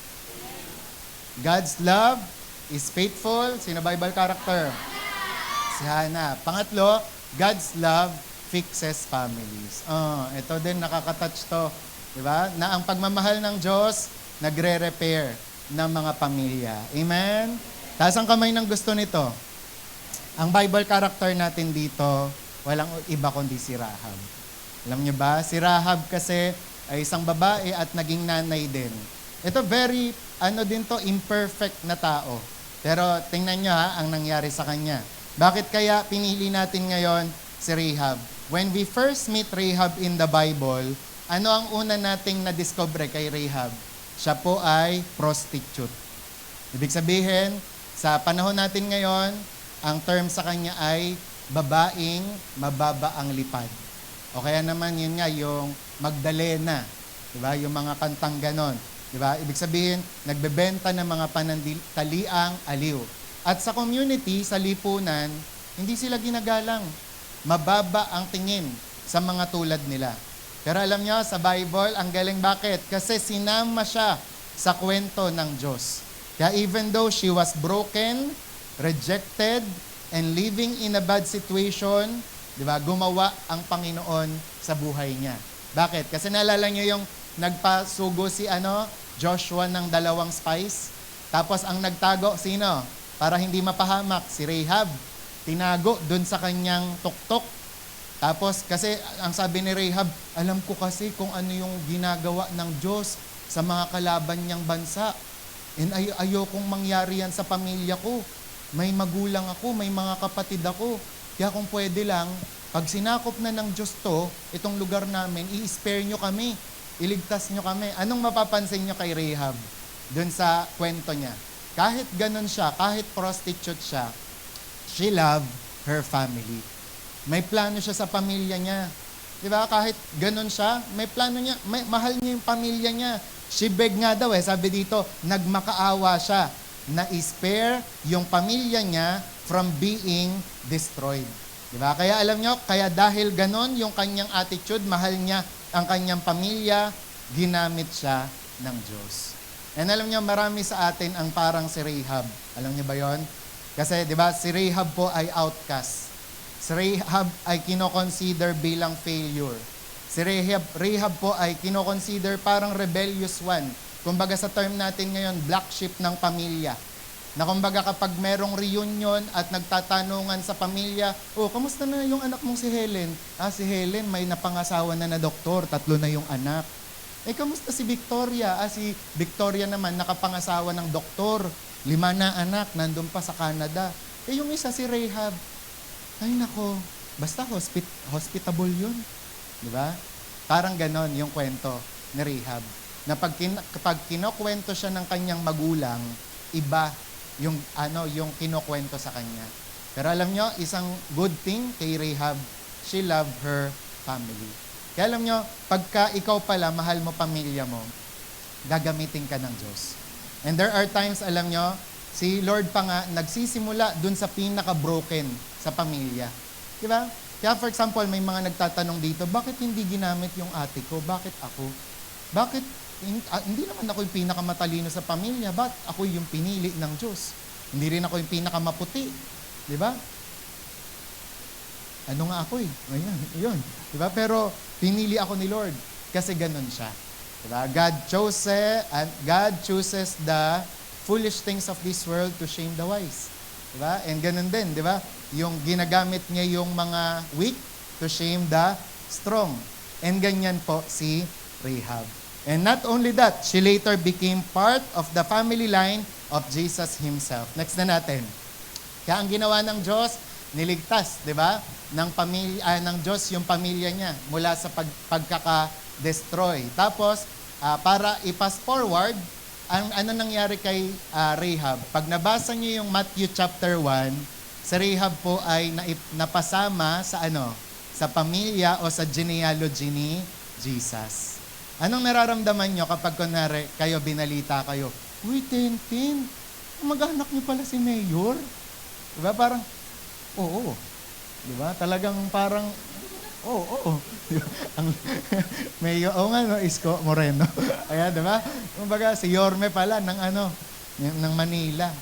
God's love is faithful. Sino Bible character? Si Hannah. Pangatlo, God's love fixes families. Ito din, nakaka-touch to. Diba? Na ang pagmamahal ng Diyos, nagre-repair ng mga pamilya. Amen? Taas ang kamay ng gusto nito. Ang Bible character natin dito, walang iba kundi si Rahab. Alam niyo ba? Si Rahab kasi ay isang babae at naging nanay din. Ito very, imperfect na tao. Pero tingnan niyo ang nangyari sa kanya. Bakit kaya pinili natin ngayon si Rahab? When we first meet Rahab in the Bible, ano ang una nating na-discover kay Rahab? Siya po ay prostitute. Ibig sabihin, sa panahon natin ngayon, ang term sa kanya ay babaeng mababa ang lipad. O kaya naman yun nga, yung Magdalena. Diba? Yung mga kantang ganon. Diba? Ibig sabihin, nagbebenta ng mga panandaliang aliw. At sa community, sa lipunan, hindi sila ginagalang. mababa ang tingin sa mga tulad nila. Pero alam nyo, sa Bible, ang galing bakit? Kasi sinama siya sa kwento ng Diyos. Kaya even though she was broken, rejected, and living in a bad situation, di ba, gumawa ang Panginoon sa buhay niya. Bakit? Kasi naalala nyo yung nagpasugo si Joshua ng 2 spies? Tapos ang nagtago, sino? Para hindi mapahamak, si Rahab. Tinago dun sa kanyang tuktok. Tapos kasi ang sabi ni Rahab, alam ko kasi kung ano yung ginagawa ng Diyos sa mga kalaban niyang bansa. And ayokong mangyari yan sa pamilya ko. May magulang ako, may mga kapatid ako. Kaya kung pwede lang, pag sinakop na ng Diyos to, itong lugar namin, i-spare nyo kami. Iligtas nyo kami. Anong mapapansin nyo kay Rahab? Doon sa kwento niya. Kahit ganun siya, kahit prostitute siya, she loved her family. May plano siya sa pamilya niya. Di ba? Kahit ganun siya, may plano niya, mahal niya yung pamilya niya. She begged nga daw sabi dito, nagmakaawa siya na spare yung pamilya niya from being destroyed. Di ba? Kaya alam nyo, kaya dahil ganun yung kanyang attitude, mahal niya ang kanyang pamilya, ginamit siya ng Diyos. And alam nyo, marami sa atin ang parang si Rahab. Alam nyo ba yon? Kasi di ba, si Rahab po ay outcast. Si Rahab ay kinoconsider bilang failure. Si Rahab po ay kinoconsider parang rebellious one. Kumbaga sa term natin ngayon, black sheep ng pamilya. Na kumbaga kapag merong reunion at nagtatanungan sa pamilya, kamusta na yung anak mong si Helen? Si Helen may napangasawa na doktor, 3 na yung anak. Kamusta si Victoria? Si Victoria naman nakapangasawa ng doktor, 5 na anak, nandun pa sa Canada. Yung isa si Rahab, ay nako, basta hospitable yun. Di ba? Parang ganon yung kwento ni Rahab. Na kapag kinukwento siya ng kanyang magulang, iba yung kinukwento sa kanya. Pero alam nyo, isang good thing kay Rahab, she loved her family. Kaya alam nyo, pagka ikaw pala, mahal mo pamilya mo, gagamitin ka ng Diyos. And there are times, alam nyo, si Lord pa nga, nagsisimula dun sa pinaka-broken sa pamilya. Diba? Kaya for example, may mga nagtatanong dito, bakit hindi ginamit yung ate ko? Bakit ako? Bakit hindi naman ako yung pinakamatalino sa pamilya? Ba't ako yung pinili ng Diyos? Hindi rin ako yung pinakamaputi. Diba? Ano nga ako Ayan, yun. Diba? Pero pinili ako ni Lord kasi ganun siya. Diba? God chooses the foolish things of this world to shame the wise. Diba? And ganun din, diba? Yung ginagamit niya yung mga weak to shame the strong. And ganyan po si Rahab. And not only that, she later became part of the family line of Jesus himself. Next na natin. Kaya ang ginawa ng Diyos, niligtas, di ba? Ng Diyos yung pamilya niya mula sa pagkaka-destroy. Tapos, para i-pass forward, ano nangyari kay Rahab? Pag nabasa niyo yung Matthew chapter 1, si Rahab po ay napasama sa pamilya o sa genealogy ni Jesus. Anong nararamdaman nyo kapag kunwari kayo binalita kayo? Uy, Tintin, mag-anak niyo pala si Mayor. Diba? Parang, oo. Diba? Talagang parang, oo. Ang Mayor, Isko Moreno. Ayan, diba? Kumbaga, si Yorme pala ng Manila.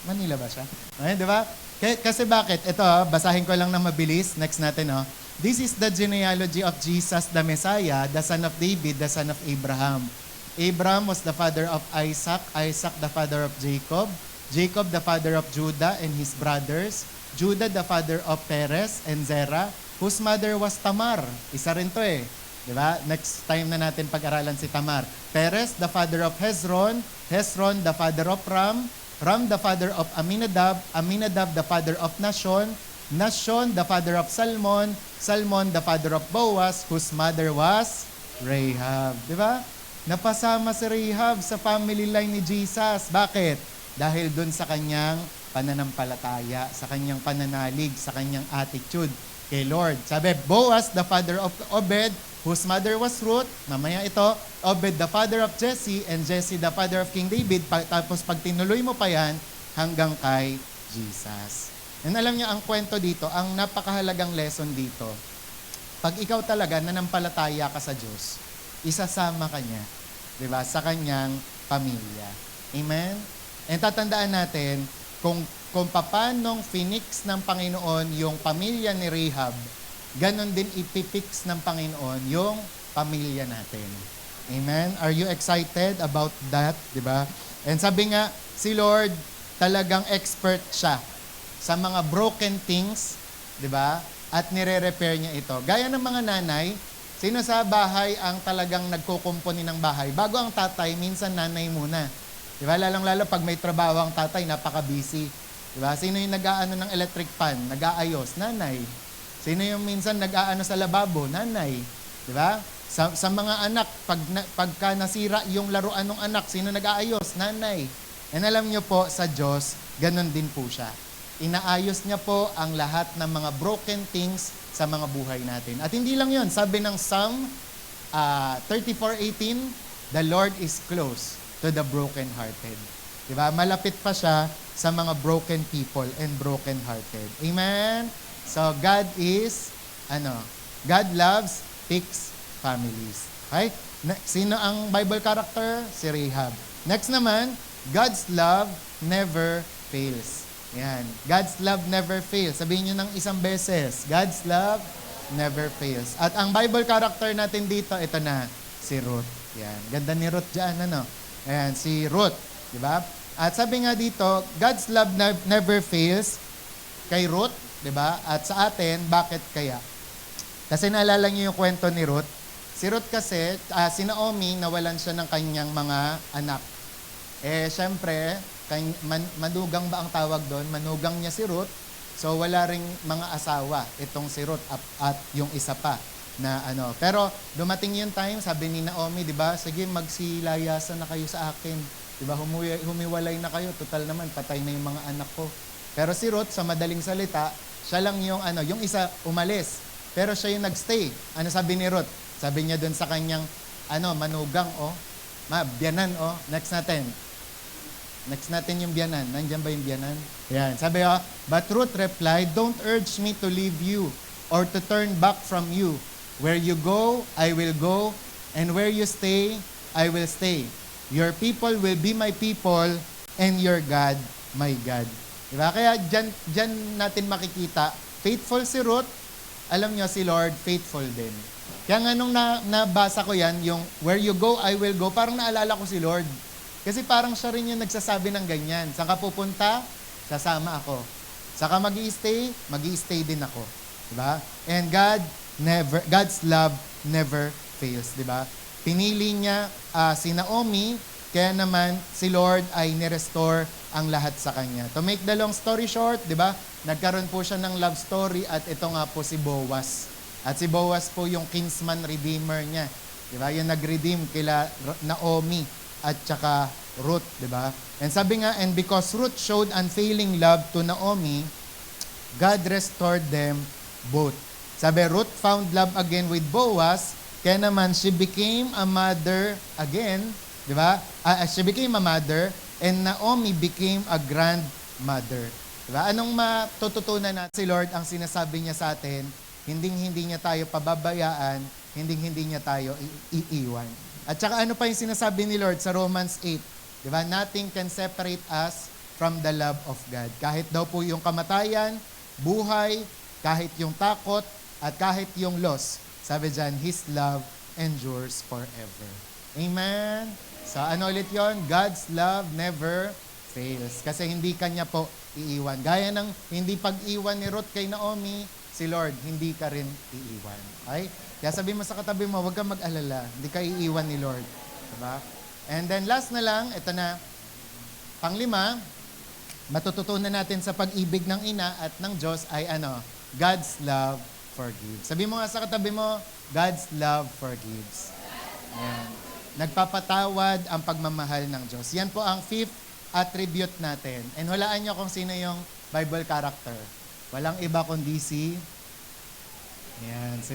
Manila ba siya? Ayan, diba? Kasi bakit? Ito, basahin ko lang na mabilis. Next natin, This is the genealogy of Jesus, the Messiah, the son of David, the son of Abraham. Abraham was the father of Isaac, Isaac the father of Jacob, Jacob the father of Judah and his brothers, Judah the father of Perez and Zerah, whose mother was Tamar. Isa rin to Diba? Next time na natin pag-aralan si Tamar. Perez the father of Hezron, Hezron the father of Ram, Ram the father of Aminadab, Aminadab the father of Nashon, Nashon the father of Salmon, Salmon the father of Boaz, whose mother was Rahab. Diba? Napasama si Rahab sa family line ni Jesus. Bakit? Dahil dun sa kanyang pananampalataya, sa kanyang pananalig, sa kanyang attitude kay Lord. Sabi, Boaz the father of Obed, whose mother was Ruth. Mamaya ito, Obed the father of Jesse, and Jesse the father of King David. Tapos pag tinuloy mo pa yan, hanggang kay Jesus. And alam niyo, ang kwento dito, ang napakahalagang lesson dito, pag ikaw talaga nanampalataya ka sa Diyos, isasama ka niya, di ba, sa kanyang pamilya. Amen? And tatandaan natin, kung papanong finix ng Panginoon yung pamilya ni Rahab, ganon din ipipix ng Panginoon yung pamilya natin. Amen? Are you excited about that? Di ba? And sabi nga, si Lord talagang expert siya sa mga broken things, di ba? At nire-repair niya ito. Gaya ng mga nanay, sino sa bahay ang talagang nagkukumpuni ng bahay? Bago ang tatay, minsan nanay muna. Di ba? Lalong-lalo pag may trabaho ang tatay, napaka-busy. Di ba? Sino yung nag-aano ng electric fan? Nag-aayos? Nanay. Sino yung minsan nag-aano sa lababo? Nanay. Di ba? Sa mga anak, pagka nasira yung laruan ng anak, sino nag-aayos? Nanay. And alam niyo po, sa Diyos, ganun din po siya. Inaayos niya po ang lahat ng mga broken things sa mga buhay natin. At hindi lang yun. Sabi ng Psalm 34:18, the Lord is close to the brokenhearted. Diba? Malapit pa siya sa mga broken people and brokenhearted. Amen? So, God loves fixed families. Okay? Sino ang Bible character? Si Rahab. Next naman, God's love never fails. Yan. God's love never fails. Sabihin nyo ng isang beses, God's love never fails. At ang Bible character natin dito, ito na, si Ruth. Yan. Ganda ni Ruth dyan, ano? Ayan, si Ruth. Diba? At sabi nga dito, God's love never fails kay Ruth. Diba? At sa atin, bakit kaya? Kasi naalala niyo yung kwento ni Ruth. Si Ruth kasi, si Naomi, nawalan siya ng kanyang mga anak. Syempre, manugang ba ang tawag doon? Manugang niya si Ruth. So wala ring mga asawa itong si Ruth at yung isa pa na ano. Pero dumating yung time, sabi ni Naomi, 'di ba? Sige, magsilayasan na kayo sa akin. 'Di ba? Humiwalay na kayo. Total naman patay na yung mga anak ko. Pero si Ruth, sa madaling salita, siya lang yung yung isa umalis. Pero siya yung nagstay. Ano sabi ni Ruth? Sabi niya doon sa kanyang manugang biyanan Next natin yung biyanan. Nandiyan ba yung biyanan? Yan. Sabi but Ruth replied, don't urge me to leave you or to turn back from you. Where you go, I will go, and where you stay, I will stay. Your people will be my people, and your God, my God. Diba? Kaya dyan natin makikita, faithful si Ruth, alam nyo si Lord, faithful din. Kaya nga nung nabasa ko yan, yung where you go, I will go, parang naalala ko si Lord. Kasi parang siya rin yung nagsasabi ng ganyan. Saan ka pupunta? Sasama ako. Saan ka mag-i-stay din ako. Diba? And God's love never fails. Diba? Pinili niya si Naomi, kaya naman si Lord ay nirestore ang lahat sa kanya. To make the long story short, diba? Nagkaroon po siya ng love story at ito nga po si Boaz. At si Boaz po yung kinsman redeemer niya. Diba? Yung nag-redeem kila Naomi at saka Ruth, di ba? And sabi nga, and because Ruth showed unfailing love to Naomi, God restored them both. Sabi, Ruth found love again with Boaz, kaya naman she became a mother again, di ba? She became a mother, and Naomi became a grandmother. Di ba? Anong matututunan natin? Si Lord, ang sinasabi niya sa atin, hindi niya tayo pababayaan, hindi niya tayo iiwan. At saka ano pa yung sinasabi ni Lord sa Romans 8? Diba? Nothing can separate us from the love of God. Kahit daw po yung kamatayan, buhay, kahit yung takot, at kahit yung loss. Sabi dyan, His love endures forever. Amen? So ano ulit yun? God's love never fails. Kasi hindi kanya po iiwan. Gaya ng hindi pag-iwan ni Ruth kay Naomi, si Lord, hindi ka rin iiwan. Okay? Kaya sabi mo sa katabi mo, huwag kang mag-alala. Hindi ka iiwan ni Lord. Diba? And then last na lang, ito na, panglima, matututunan natin sa pag-ibig ng ina at ng Diyos ay God's love forgives. Sabi mo nga sa katabi mo, God's love forgives. Ayan. Nagpapatawad ang pagmamahal ng Diyos. Yan po ang fifth attribute natin. And walaan nyo kung sino yung Bible character. Walang iba kundi si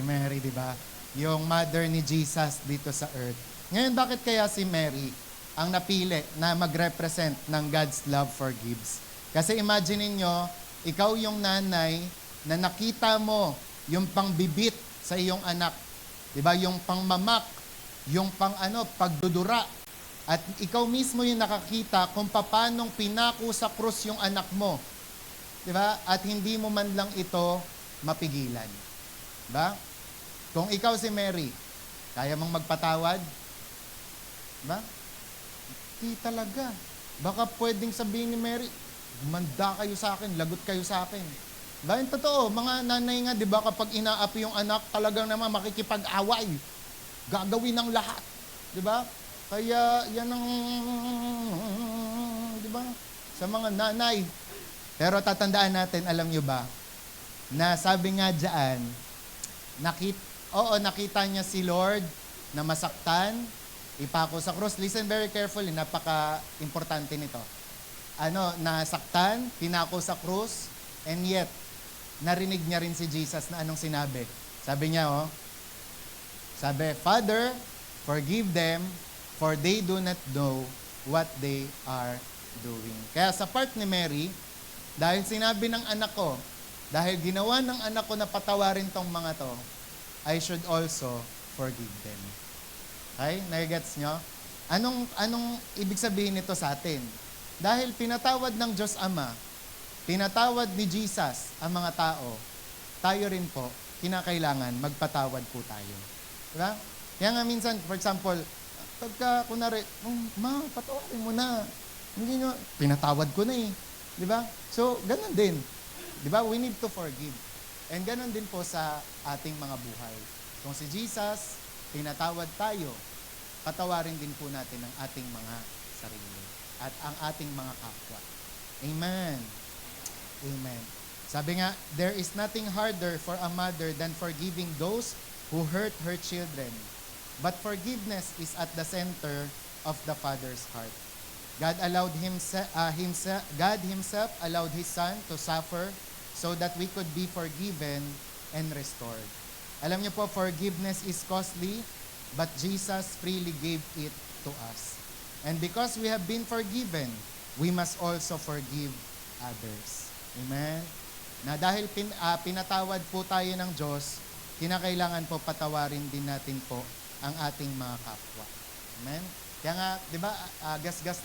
Mary, di ba? Yung mother ni Jesus dito sa earth. Ngayon, bakit kaya si Mary ang napili na mag-represent ng God's love forgives? Kasi imagine niyo Ikaw yung nanay na nakita mo yung pangbibit sa iyong anak. Diba? Yung pangmamak, yung pagdudura. At ikaw mismo yung nakakita kung paanong pinako sa krus yung anak mo. Diba? At hindi mo man lang ito mapigilan. Diba? Kung ikaw si Mary, kaya mong magpatawad? Diba? Hindi talaga. Baka pwedeng sabihin ni Mary, manda kayo sa akin, lagot kayo sa akin. Diba? Yung totoo, mga nanay nga, di ba, kapag inaapi yung anak, talagang naman makikipag-away. Gagawin ng lahat. Di ba? Kaya yan ang, di ba, sa mga nanay. Pero tatandaan natin, alam nyo ba, na sabi nga dyan, nakita niya si Lord na masaktan, ipako sa krus. Listen very carefully, napaka-importante nito. Nasaktan, pinako sa krus, and yet, narinig niya rin si Jesus na anong sinabi. Sabi niya, Father, forgive them, for they do not know what they are doing. Kaya sa part ni Mary, dahil sinabi ng anak ko, dahil ginawa ng anak ko na patawarin tong mga to, I should also forgive them. Okay? Nagigets nyo? Anong ibig sabihin nito sa atin? Dahil pinatawad ng Diyos Ama, pinatawad ni Jesus ang mga tao, tayo rin po, kinakailangan magpatawad po tayo. Diba? Kaya nga minsan, for example, pagka, kunwari, ma, patawarin mo na. Hindi nyo, pinatawad ko na eh. Diba? So, ganun din. Diba? We need to forgive. And ganun din po sa ating mga buhay. Kung si Jesus, pinatawad tayo, patawarin din po natin ang ating mga sarili at ang ating mga kapwa. Amen. Amen. Sabi nga, there is nothing harder for a mother than forgiving those who hurt her children. But forgiveness is at the center of the Father's heart. God Himself allowed His Son to suffer so that we could be forgiven and restored. Alam niyo po, forgiveness is costly, but Jesus freely gave it to us. And because we have been forgiven, we must also forgive others. Amen? Na dahil pinatawad po tayo ng Diyos, kinakailangan po patawarin din natin po ang ating mga kapwa. Amen? Kaya nga, di ba, gasgas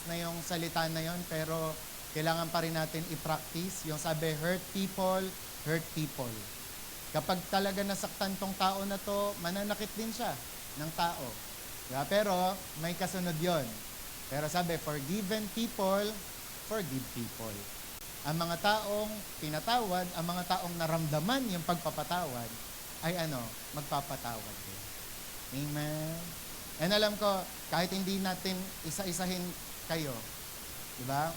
na yung salita na yon, pero kailangan pa rin natin i-practice. Yung sabi, hurt people. Kapag talaga nasaktan tong tao na to, mananakit din siya ng tao. Diba? Pero may kasunod yon. Pero sabi, forgiven people, forgive people. Ang mga taong pinatawad, ang mga taong naramdaman yung pagpapatawad, ay magpapatawad din. Amen. And alam ko, kahit hindi natin isa-isahin kayo, di ba?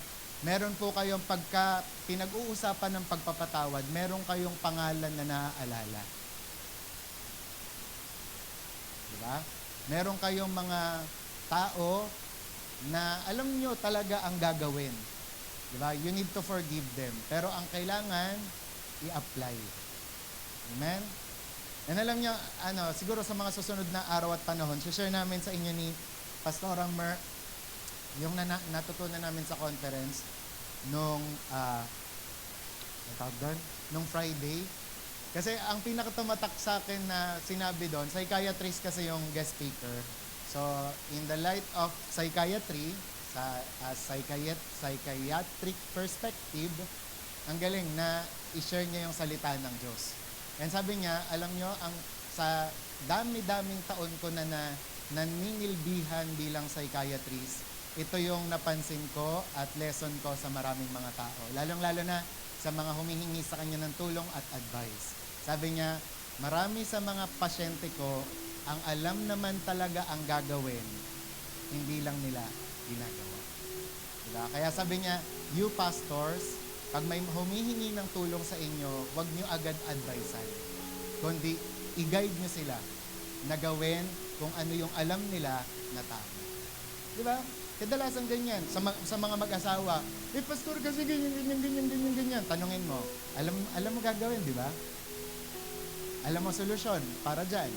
Meron po kayong pagka pinag-uusapan ng pagpapatawad, meron kayong pangalan na naaalala. Di ba? Meron kayong mga tao na alam nyo talaga ang gagawin. Di ba? You need to forgive them. Pero ang kailangan, i-apply. Amen? And alam nyo, siguro sa mga susunod na araw at panahon, share namin sa inyo ni Pastor Mer yung natutunan namin sa conference nung Friday. Kasi ang pinakatumatak sa akin na sinabi doon, psychiatrist kasi yung guest speaker. So, in the light of psychiatry, sa psychiatric perspective, ang galing na i-share niya yung salita ng Diyos. And sabi niya, alam nyo, sa dami-daming taon ko na naninilbihan bilang psychiatrist, ito yung napansin ko at lesson ko sa maraming mga tao. Lalong-lalo na sa mga humihingi sa kanya ng tulong at advice. Sabi niya, marami sa mga pasyente ko, ang alam naman talaga ang gagawin, hindi lang nila ginagawa. Diba? Kaya sabi niya, you pastors, pag may humihingi ng tulong sa inyo, huwag nyo agad advisean. Kundi, i-guide nyo sila na gawin kung ano yung alam nila na tama. Di ba? Kadalasan ganyan. Sa mga mag-asawa, pastor kasi ganyan. Tanungin mo, alam mo gagawin, di ba? Alam mo solusyon para dyan.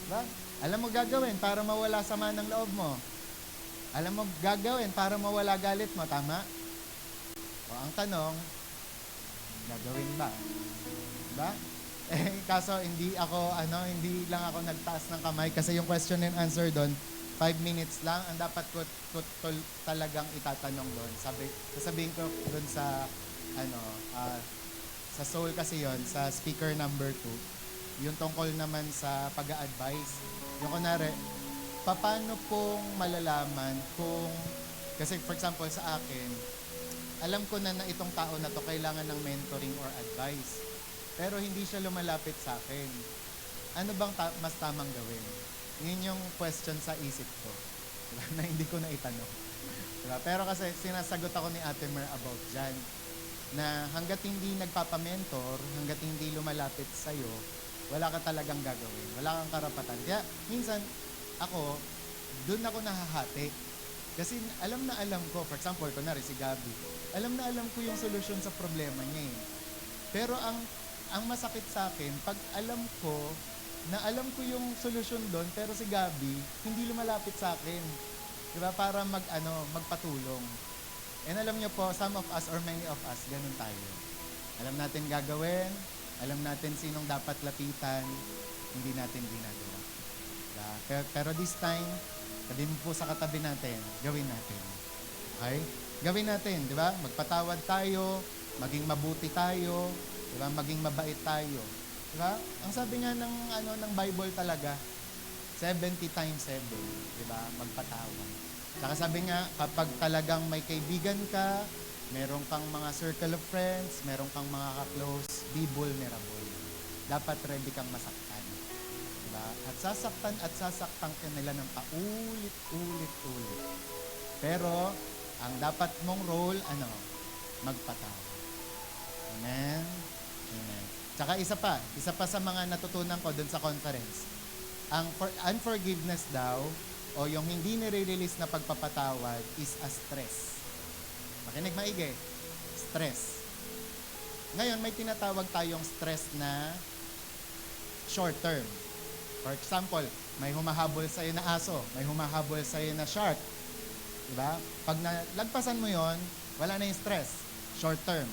Di ba? Alam mo gagawin para mawala sama ng loob mo. Alam mo gagawin para mawala galit mo, tama? O ang tanong, Gagawin ba? Diba? Kaso hindi lang ako nagtaas ng kamay kasi yung question and answer doon, 5 minutes lang. Ang dapat ko talagang itatanong doon. Sasabihin ko doon sa, ano, sa soul kasi yon sa speaker number 2, yung tungkol naman sa pag-a-advise. Yung kunwari, paano pong malalaman kung, kasi for example sa akin, alam ko na itong tao na to kailangan ng mentoring or advice. Pero hindi siya lumalapit sa akin. Ano bang mas tamang gawin? Yun yung question sa isip ko. Diba? Na hindi ko na itanong. Diba? Pero kasi sinasagot ako ni Ate Mer about dyan. Na hanggat hindi nagpapamentor, hanggat hindi lumalapit sa'yo, wala ka talagang gagawin. Wala kang karapatan. Kaya minsan, doon ako nahahati. Kasi alam na alam ko, for example, kunwari si Gabi, alam na alam ko yung solusyon sa problema niya eh. Pero ang masakit sa akin, pag alam ko yung solusyon doon, pero si Gabi, hindi lumalapit sa akin. Diba? Para magpatulong. And alam niyo po, some of us or many of us, ganun tayo. Alam natin gagawin, alam natin sinong dapat lapitan, hindi natin ginagawa. Diba? Pero this time, sabi mo po sa katabi natin, gawin natin. Okay? Gawin natin, di ba? Magpatawad tayo, maging mabuti tayo, di ba? Maging mabait tayo. Di ba? Ang sabi nga ng Bible talaga, 70 times 7, di ba? Magpatawad. Saka sabi nga, kapag talagang may kaibigan ka, meron kang mga circle of friends, meron kang mga ka-close, be vulnerable. Dapat ready kang masaktan. Diba? At sasaktan ka nila ng paulit-ulit. Pero, ang dapat mong role, magpatawad. Amen? Amen. Tsaka isa pa sa mga natutunan ko dun sa conference, ang unforgiveness daw, o yung hindi nire-release na pagpapatawad is a stress. Makinig maigi. Stress. Ngayon, may tinatawag tayong stress na short term. For example, may humahabol sa'yo na aso, may humahabol sa'yo na shark. Diba? Pag nalagpasan mo yon, wala na yung stress. Short term.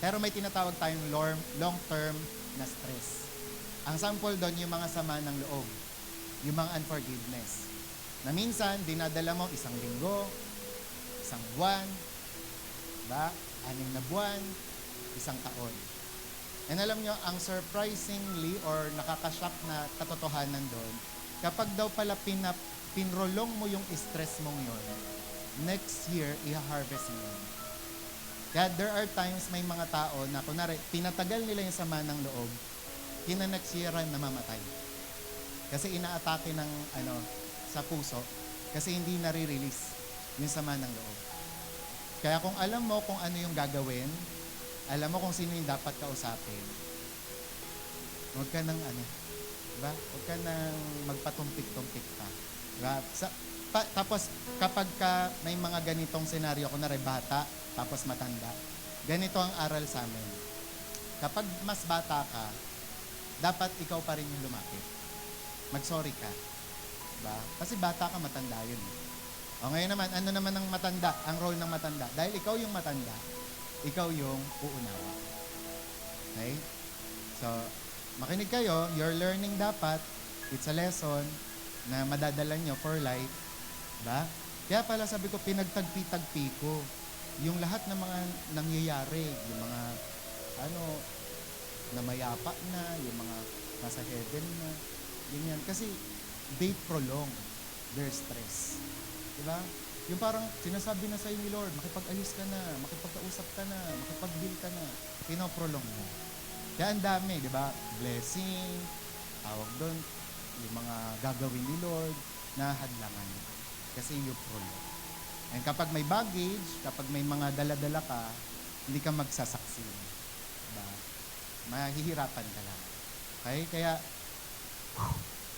Pero may tinatawag tayong long term na stress. Ang sample doon, yung mga sama ng loob. Yung mga unforgiveness. Na minsan, dinadala mo 1 linggo, 1 buwan, diba? 6 na buwan, 1 taon. And alam nyo, ang surprisingly or nakakashock na katotohanan doon, kapag daw pala pinrolong mo yung stress mong yon, next year, i-harvest mo yun. Kaya there are times may mga tao na kunwari, pinatagal nila yung sama ng loob, next year namamatay. Kasi inaatake ng sa puso, kasi hindi nare-release yung sama ng loob. Kaya kung alam mo kung ano yung gagawin, alam mo kung sino yung dapat kausapin, huwag ka nang diba? Huwag ka nang magpatumpik-tumpik pa. Diba? Tapos, kapag may mga ganitong senaryo, kunwari bata, tapos matanda, ganito ang aral sa amin. Kapag mas bata ka, dapat ikaw pa rin yung lumapit. Mag-sorry ka. Diba? Kasi bata ka, matanda yun. O ngayon naman, ano naman ang matanda? Ang role ng matanda. Dahil ikaw yung matanda, ikaw yung uunawa. Okay? So, makinig kayo, you're learning dapat, it's a lesson na madadala nyo for life. Diba? Kaya pala sabi ko, pinagtagpi-tagpi ko yung lahat ng mga nangyayari, yung mga namayapa na, yung mga nasa heaven na, ganyan. Kasi they prolong their stress. Diba? Yung parang sinasabi na sa'yo ni Lord, makipag-ayos ka na, makipag-kausap ka na, makipag-deal ka na, pinoprolong mo. Kaya ang dami, di ba? Blessing, tawag doon, yung mga gagawin ni Lord, na hadlangan. Kasi you prolong. And kapag may baggage, kapag may mga dala-dala ka, hindi ka magsasaksi. Diba? Mahihirapan ka lang. Okay? Kaya,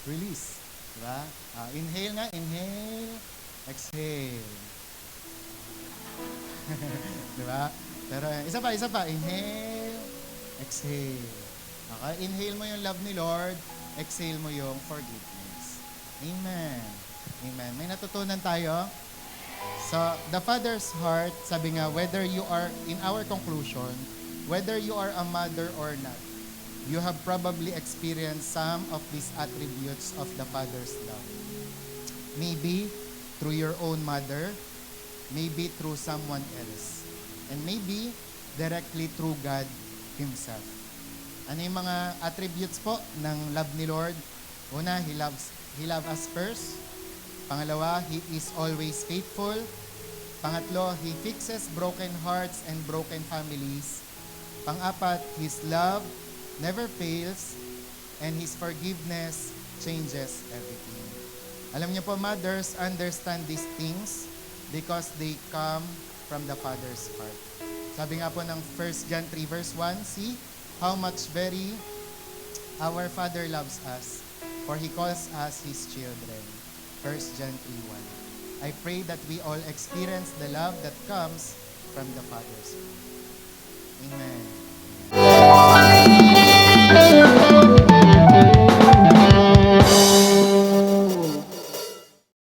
release. Diba? Inhale nga, inhale. Exhale. Diba? Pero isa pa. Inhale. Exhale. Okay? Inhale mo yung love ni Lord. Exhale mo yung forgiveness. Amen. Amen. May natutunan tayo? So, the Father's heart, sabi nga, whether you are, in our conclusion, Whether you are a mother or not, you have probably experienced some of these attributes of the Father's love. Maybe through your own mother, maybe through someone else, and maybe directly through God Himself. Ano yung mga attributes po ng love ni Lord? Una, He loves us first. Pangalawa, He is always faithful. Pangatlo, He fixes broken hearts and broken families. Pang-apat, His love never fails, and His forgiveness changes everything. Alam niyo po, mothers understand these things because they come from the Father's heart. Sabi nga po ng 1 John 3 verse 1, see how much very our Father loves us, for He calls us His children. 1 John 3:1. I pray that we all experience the love that comes from the Father's heart. Amen.